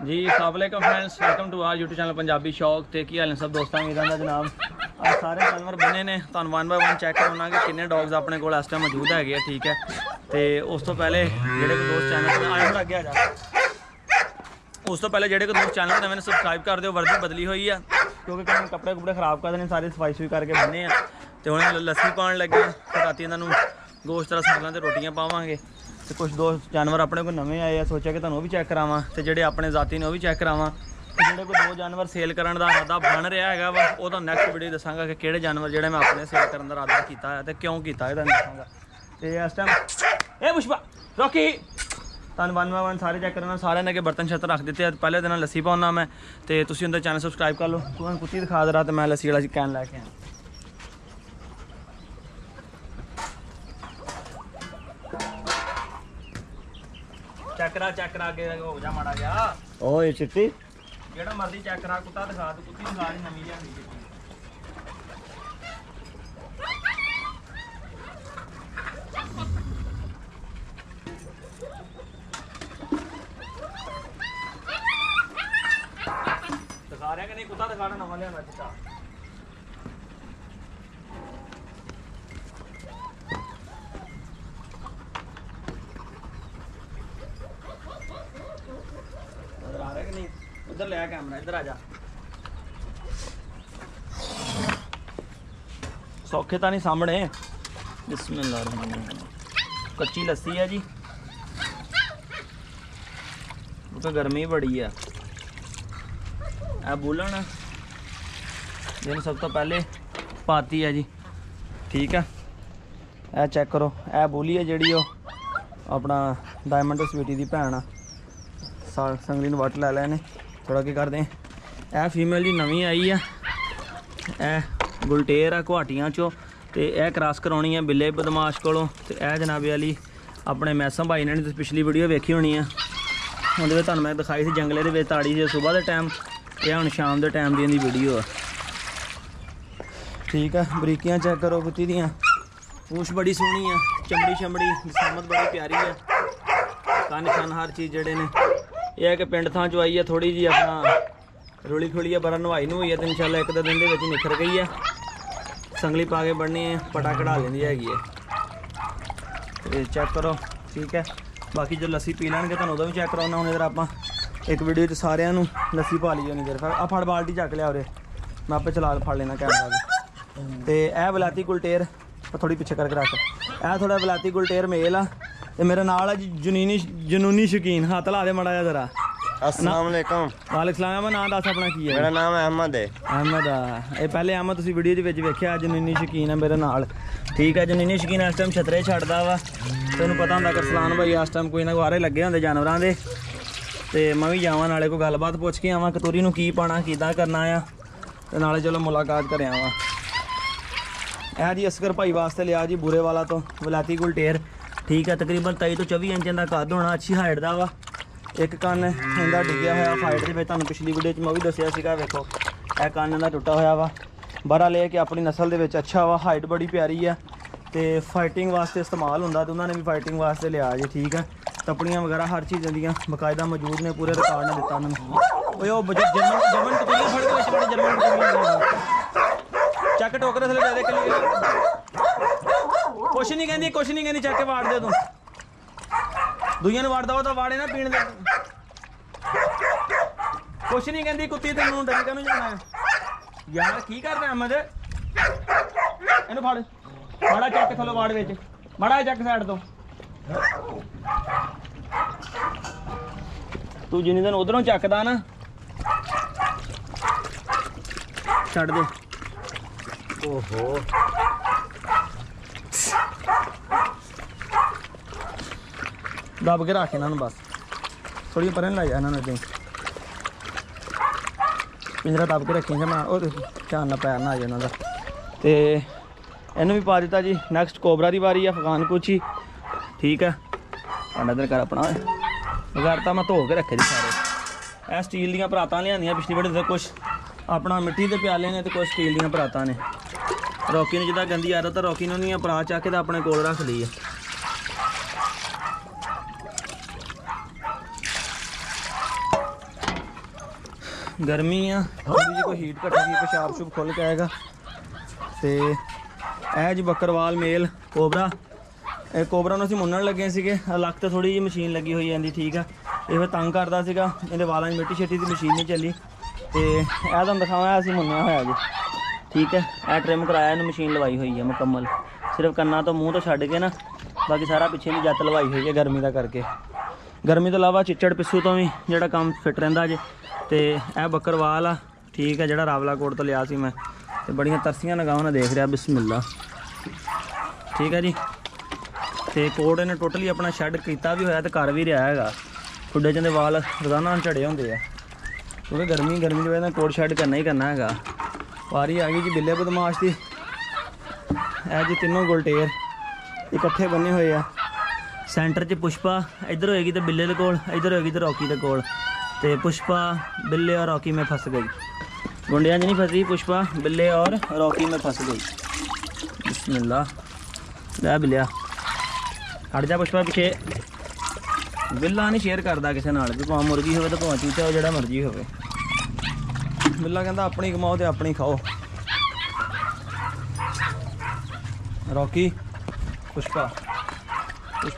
जी अस्सलाम वालेकुम friends, welcome to our YouTube channel Punjabi Shauk. तो की हाल ने सब दोस्तों, उम्मीद है जनाब आज सारे जानवर बने ने। तुहानू वन बाय वन चैक कराना कि किन्ने डॉग्स अपने कोल इस टाइम मौजूद है। ठीक है, तो उस तो पहले जेडे कोई दोस्त चैनल आया अगे आ जा उस तो पहले जेडे कोई दोस्त चैनल नवे सबसक्राइब कर दो। वर्दी बदली हुई है क्योंकि कहीं कपड़े कुपड़े खराब कर देने, सारी सफाई सुई करके बने हैं। तो हम लस्सी पान लगे तो राती इन्होंने गोश्त सागों से रोटियां पावांगे। तो कुछ दोस्त जानवर अपने को नवे आए, सोचा कि तुहानू भी चैक करावां, तो जेडे अपने जाती ने वो भी चैक करावां। तो जेडे कोई दो जानवर सेल करने का इरादा बन रहा है वा वो तो नैक्सट वीडियो दसांगा कि किहड़े जानवर जेडे मैं अपने सेल करने का इरादा किया है तो क्यों किया है दसांगा। तो इस टाइम ए पुष्पा रॉकी तुहानू वन बाय वन सारे चैक करना। सारे ने बर्तन शर्तन रख दिते हैं। पहले दिन लस्सी पाना मैं, तो तुसीं उनका चैनल सबसक्राइब कर लो। तुहानू कुत्ती दिखा दे रहा, तो मैं लस्सी वाला कैन लैके आया। चेक करा के हो जा माड़ा गया ओए चिट्टी जेड़ा मर्जी चेक करा। कुत्ता दिखा तू, कुत्ती दिखा दी नवी लियांदी दिखा रहा कि नहीं। कुत्ता दिखाना नवा लिया चिट्टा। उधर ले आ कैमरा, इधर आ जा। सौखे तो नहीं सामने। बिस्मिल्लाह। कच्ची लस्सी है जी, तो गर्मी बड़ी है। बुलन जिन सब तो पहले पाती है जी। ठीक है, यह चेक करो। यह बोली है जी अपना डायमंड स्वीटी की भैन आ। संगली ने वट लै लेने थोड़ा की करते हैं। यह फीमेल जी नवी आई है, यह गुलटेर है गुवाहाटियां चो। तो यह क्रॉस करानी है बिल्ले बदमाश कोलों। तो यह जनाबे वाली अपने मैसम भाई ने पिछली वीडियो वेखी होनी है, उन्हें तुहानू मैं दिखाई थी जंगले के ताड़ी से सुबह के टाइम। यह हुण शाम के टाइम दी वीडियो है। ठीक है, बरीकियां चेक करो कुत्ती दियाँ। पूछ बड़ी सोहनी है, चमड़ी शमड़ी जिसामत बड़ी प्यारी है। कन शन हर चीज़ जड़े ने। यह है कि पिंड थां चो आई है, थोड़ी जी अपना रुली खुली है, बरा नवाई नवाई है। तो इंशाल्लाह एक दो दिन के निखर गई है। संगली पा के बढ़नी है, पटा कढ़ा लेंदी हैगी है। तो चेक करो। ठीक है, बाकी जो लस्सी पी लैणगे तुहानू उहदा भी चेक कराउणा। हुण इधर आपां एक वीडियो च सारिਆਂ ਨੂੰ लस्सी पा ली होनी। देर आ फड़ बाल्टी चक लिया उरे, मैं आपे चला फड़ लेना कैमरा भी। तो यह बलाती गुलटेर थोड़ी पिछे करके रख। यह थोड़ा बलाती गुलटेर मेल आ। तो मेरे नाल है जनूनी शौकीन। हाथ ला दे माड़ा जरा। अस्सलाम वालेकुम। वालेकुम सलाम। नाम दस अपना की है? मेरा नाम है अहमद है। अहमद आ। ये पहले अहमद तुसीं वीडियो वेख्या। जनूनी शौकीन है मेरे नाल। ठीक है, जनूनी शौकीन इस टाइम छतरे छड्डदा वा। तैनूं पता होंदा करसलान भाई इस टाइम कोई ना कोई लगे होंदे जानवरां दे। तो मैं भी जावां नाले कोई गलबात पुछ के आवां कतूरी नूं की पाना किदां करना आ। तो नाले चलो मुलाकात कर आवां। यह जी असगर भाई वास्ते लिया जी बुरे वाला तो वलायती गुलटेर। ठीक है, तकरीबन 23 तो 24 इंच का कद होना, अच्छी हाइट का वा। एक कन इनका डिग्या हुआ फाइट के तुहानू पिछली वीडियो में भी दसिया सीगा। वेखो यह कन इनका टुटा हुआ वा। बहरा ले कि अपनी नस्ल के अच्छा वा, हाइट बड़ी प्यारी है। तो फाइटिंग वास्ते इस्तेमाल होंदा, तो उन्होंने भी फाइटिंग वास्ते लिया जी। ठीक है, तपड़ियाँ वगैरह हर चीज़ दियाँ बकायदा मौजूद ने, पूरे रिकॉर्ड ने दिता उन्होंने। जर्मन कतूरियां फड़ के जर्मन कतूरियां चक टोकरे थले दे कुछ नहीं कहती, कुछ नहीं कहती। चक के वाड़ दे तू दुइया वाड़दा हो तो वाड़े ना पीण दे। कुछ नहीं कहती कुत्ती, तेन डर कहूँ जाना है यार। की करना अहमद इनू फड़ माड़ा चक थलो वाड़ विच माड़ा चक साइड तो। तू जिन्नी दिन उधरों चकदा ना छड्ड दे। ओहो दब के रख इन्होंने बस, थोड़ी पर ला जा इन्होंने इदा पिंजरा दब के रखी मैं ध्यान ना पैर ना आ जाए इन्हों का। तो इन्हू भी पा दिता जी। नैक्सट कोबरा की वारी है, अफगान कुची। ठीक है, इधर कर अपना बगैर तो मैं धो के रखे जी सारे। यह स्टील दियाँ परातां लिया पिछली वीडियो। कुछ अपना मिट्टी के प्याले ने, तो कुछ स्टील दियाँ परातां ने। रॉकी ने जिदा गंदी आदत है, रॉकी ने उन्होंने परा चक के अपने कोल रख ली है। गर्मी आ थोड़ी जी कोई हीट घटी पेशाब शूब खुल के आएगा। तो यह जी बकरवाल मेल कोबरा, ਇਹ ਕੋਬਰਾ ਨੂੰ ਅਸੀਂ ਮੁੰਨਣ ਲੱਗੇ ਸੀਗੇ। ਲੱਕ ਤੇ ਥੋੜੀ ਜਿਹੀ ਮਸ਼ੀਨ ਲੱਗੀ ਹੋਈ ਜਾਂਦੀ ਠੀਕ ਆ। ਇਹ ਫਿਰ ਤੰਗ ਕਰਦਾ ਸੀਗਾ, ਇਹਦੇ ਵਾਲਾਂ 'ਚ ਮਿੱਟੀ ਛੇਤੀ ਦੀ ਮਸ਼ੀਨ ਨਹੀਂ ਚੱਲੀ। ਤੇ ਇਹ ਤੁਹਾਨੂੰ ਦਿਖਾਵਾਂ ਅਸੀਂ ਮੁੰਨਿਆ ਹੋਇਆ ਜੀ ਠੀਕ ਹੈ। ਇਹ ਟ੍ਰਿਮ ਕਰਾਇਆ, ਇਹਨੂੰ ਮਸ਼ੀਨ ਲਵਾਈ ਹੋਈ ਹੈ ਮੁਕੰਮਲ। ਸਿਰਫ ਕੰਨਾਂ ਤੋਂ ਮੂੰਹ ਤੋਂ ਛੱਡ ਕੇ ਨਾ ਬਾਕੀ ਸਾਰਾ ਪਿੱਛੇ ਦੀ ਜੱਤ ਲਵਾਈ ਹੋਈ ਹੈ ਗਰਮੀ ਦਾ ਕਰਕੇ। ਗਰਮੀ ਤੋਂ ਇਲਾਵਾ ਚਿੱਚੜ ਪਿੱਸੂ ਤੋਂ ਵੀ ਜਿਹੜਾ ਕੰਮ ਫਿੱਟ ਰਹਿੰਦਾ ਜੇ। ਤੇ ਇਹ ਬੱਕਰਵਾਲ ਆ ਠੀਕ ਹੈ, ਜਿਹੜਾ ਰਾਵਲਾਕੋਟ ਤੋਂ ਲਿਆ ਸੀ ਮੈਂ। ਤੇ ਬੜੀਆਂ ਤਰਸੀਆਂ ਨਗਾਹਾਂ ਨਾਲ ਦੇਖ ਰਿਹਾ ਬਿਸਮਿਲ੍ਲਾ ਠੀਕ ਹੈ ਜੀ। ਤੇ ਕੋਟ ਇਹਨੇ ਟੋਟਲੀ ਆਪਣਾ ਸ਼ੈੱਡ ਕੀਤਾ ਵੀ ਹੋਇਆ ਤੇ ਕਰ ਵੀ ਰਿਹਾ ਹੈਗਾ। ਖੁੱਡੇ 'ਚ ਦੇ ਵਾਲ ਰੋਜ਼ਾਨਾ ਝੜੇ ਹੁੰਦੇ ਆ ਕਿਉਂਕਿ ਗਰਮੀ ਦੀ ਵਜ੍ਹਾ ਨਾਲ ਕੋਟ ਸ਼ੈੱਡ ਕਰਨਾ ਹੀ ਕਰਨਾ ਹੈਗਾ। ਵਾਰੀ ਆ ਗਈ ਜੀ ਬਿੱਲੇ ਬਦਮਾਸ਼ ਦੀ। ਇਹ ਜੀ ਤਿੰਨੋਂ ਗੁਲਟੇਰ ਇਕੱਠੇ ਬੰਨੇ ਹੋਏ ਆ। ਸੈਂਟਰ 'ਚ ਪੁਸ਼ਪਾ ਇੱਧਰ ਹੋਏਗੀ ਤੇ ਬਿੱਲੇ ਦੇ ਕੋਲ, ਇੱਧਰ ਹੋਏਗੀ ਤੇ ਰੌਕੀ ਦੇ ਕੋਲ। ਤੇ ਪੁਸ਼ਪਾ ਬਿੱਲੇ और रॉकी में फंस गई, गुंडिया जी नहीं फंसी, पुष्पा बिल्ले और रॉकी में फंस गई। बिस्मिल्लाह ले बिल्लिया हट जा पुष्पा पिछे। बिल्ला नहीं शेयर करता किसी नाल भी, भावें मुर्गी होवे तो भावें चूचा हो, जिहड़ा मर्जी होवे। बिल्ला कहता अपनी कमाओ तो अपनी खाओ। रॉकी पुष्पा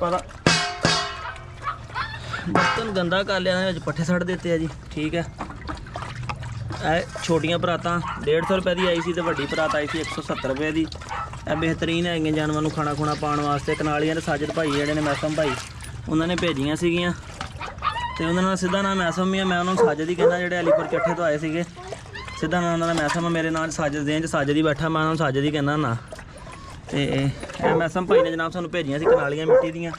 का बर्तन गंदा कर लिया, पट्ठे सड़ देते हैं जी ठीक है। छोटियां परातां 150 रुपए की आई सी तो वड्डी परात आई सी 170 रुपए की। बेहतरीन है जानवर को खाना खुना पाने वास्ते। कनालियां दे साजिद भाई जिहड़े ने मैसम भाई उन्होंने भेजियां सीगियां ते उन्होंने नाम सीधा नाम मैसम ही है। मैं उन्होंने साजिद ही कहना, जिहड़े अलीपुर चट्ठे तो आए सीगे। सीधा नाम उन्होंने मैसम है, मेरे नाम साजिद दें साजिद ही बैठा, मैं उन्होंने साजिद ही कहना ना। तो मैसम भाई ने जनाब सानू भेजियां सी कनालियां मिट्टी दियां।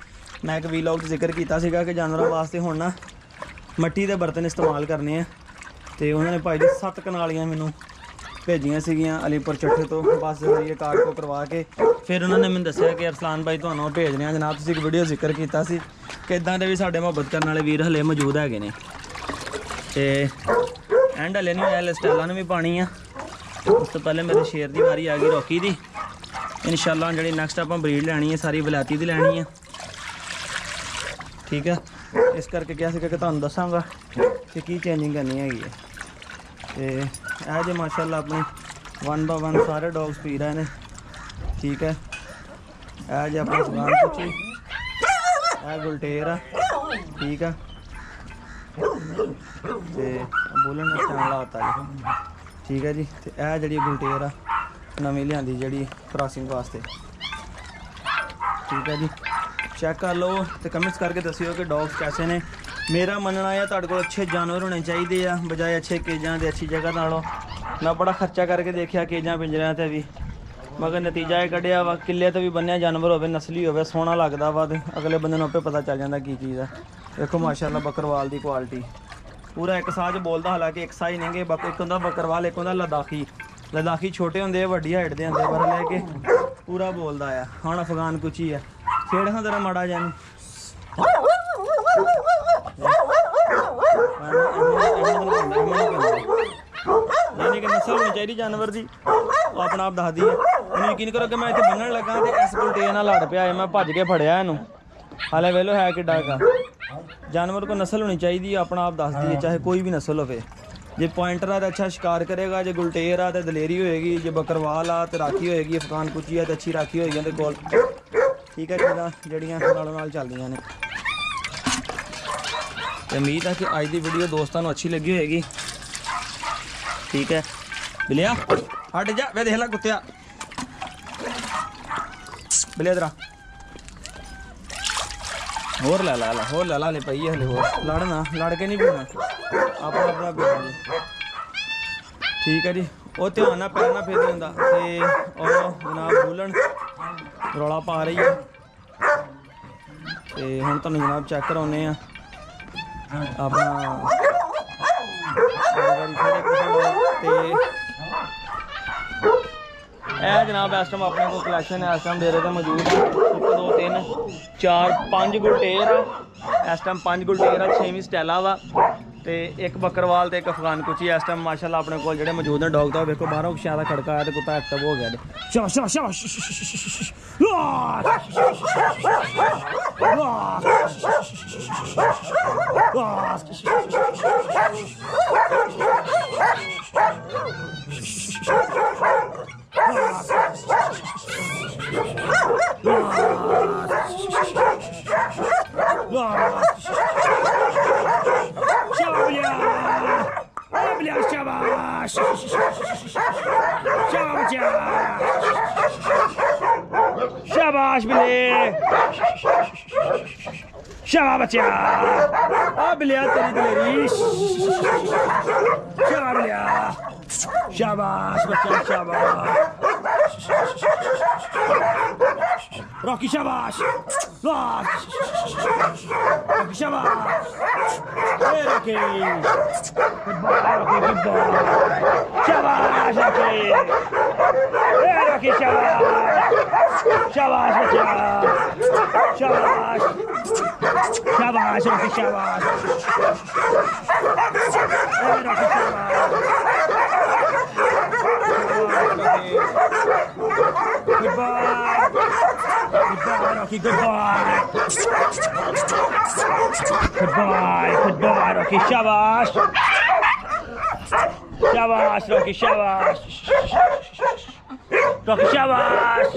मैं एक वीलॉग जिक्र किया सीगा कि जानवरों वास्ते हुण ना मिट्टी के बर्तन इस्तेमाल करने हैं। तो उन्होंने भाई जी 7 कनालियां मैनू भेजियां सीगियां अलीपुर चट्ठे तो। बस ये कार्ड को करवा के फिर उन्होंने मैंने दस्सिया कि अरसलान भाई तुहानू भेज रहे हैं जनाब। तुसीं एक वीडियो जिक्र किया सी कि इदां दे भी साडे मुहब्बत करने वाले वीर हले मौजूद हैगे ने। ते एंड हले नहीं होया, स्टाइलां नूं भी पानी आ। उस तो पहले मेरे शेर की वारी आ गई रॉकी दी। इंशाअल्लाह जी नैक्सट आपां ब्रीड लैनी है, सारी वलैती दी लैनी है ठीक है। इस करके क्या सीगा कि तुहानू दसांगा कि की चेंजिंग करनी हैगी है। तो यह जो माशाअल्लाह अपनी 1 बाय 1 सारे डॉग्स पी रहे हैं ठीक है। यह जो अपनी अफगान कुची, यह गुलटेर आ ठीक है। तो बोलन स्टैंड लाता है ठीक है जी। तो यह जी गुलटेर आ नवीं लियांदी जी क्रॉसिंग वास्ते ठीक है जी। चेक कर लो तो कमेंट्स करके दसियो कि डॉग्स कैसे ने। मेरा मनना है तुहाडे कोल अच्छे जानवर होने चाहिए आ बजाय अच्छे केजां दे अच्छी जगह नालों। मैं बड़ा खर्चा करके देखा केजां पिंजरियां ते भी, मगर नतीजा ये कढ़िया वा किले तो भी बन्निया जानवर होवे, नस्ली होवे, सोहना लगदा वा ते अगले बंदे नूं आपे पता चल जांदा की चीज़ है। देखो माशाअल्लाह बकरवाल की क्वालिटी पूरा एक साज बोलता, हालांकि एक साई नहीं गे। एक होंदा बकरवाल, एक होंदा लद्दाखी। लद्दाखी छोटे होंदे वड्डी हाइट दे होंदे, पर लेके पूरा बोलदा आ। हुण अफगान कुची है, छेड़ हां जरा माड़ा जान यानी कि नस्ल होनी चाहिए जानवर की, अपना आप दसदी है। मैंने यकीन करो कि मैं इतने बन्नण लगा तो इस गुलटेर नाल लड़ पिया, मैं भज के फड़िया इनू। हाले वेलो है किड्डा का जानवर को नस्ल होनी चाहिए, अपना आप दसदी है चाहे कोई भी नस्ल हो। जे पॉइंटर आ तो अच्छा शिकार करेगा, जे गुलटेर आ तो दलेरी होएगी, जे बकरवाल आ तो राखी होएगी, अफगान कुची आ तो अच्छी राखी होएगी उहदे कोल ठीक है। चीज़ां जड़ियां नालों नाल चलदियां ने। उम्मीद है कि अज की वीडियो दोस्तों अच्छी लगी होएगी ठीक है। बिलिया हट जा, वे देख ला कुत्तिया, बिलिया इधर होर ला ला होर ला ला ले पई हले होर लड़ना, लड़ के नहीं पीना, अपना अपना पीना जी ठीक है जी। वो ध्यान ना पैर ना फेर होंदा ते और जनाब बुलन रौला पा रही है। तो हुण तुहानूं जनाब चेक कराउने आ अपना जनाब इस टाइम अपने को कलैक्शन इस टाइम डेरे मौजूद है 1 2 3 4 5 गुलटेर आ। इस टाइम 5 गुलटेर आ, 6वीं स्टैला वा तो एक बकरवाल तो एक अफगान कुची इस टाइम माशाल्लाह अपने को जो मौजूद है। डॉग तो देखो बाहरों शायद खड़का आया तो कुत्ता एक्टिव हो गया। शाबाश बिल्ले, शाबाश बच्चा, आ बिल्लिया तेरी दिलेरी, शाबाश बिल्लिया, शाबाश बच्चा शाबाश, रॉकी शाबाश, रॉकी शाबाश, ए Rocky, good boy Rocky, good boy, शाबाश रॉकी, ए रॉकी शाबाश, शाबाश बच्चा, शाबाश, शाबाश रॉकी शाबाश, ए रॉकी शाबाश, good boy, Rocky, good boy, good boy, Rocky, shabash, shabash, Rocky, shabash, Rocky, shabash,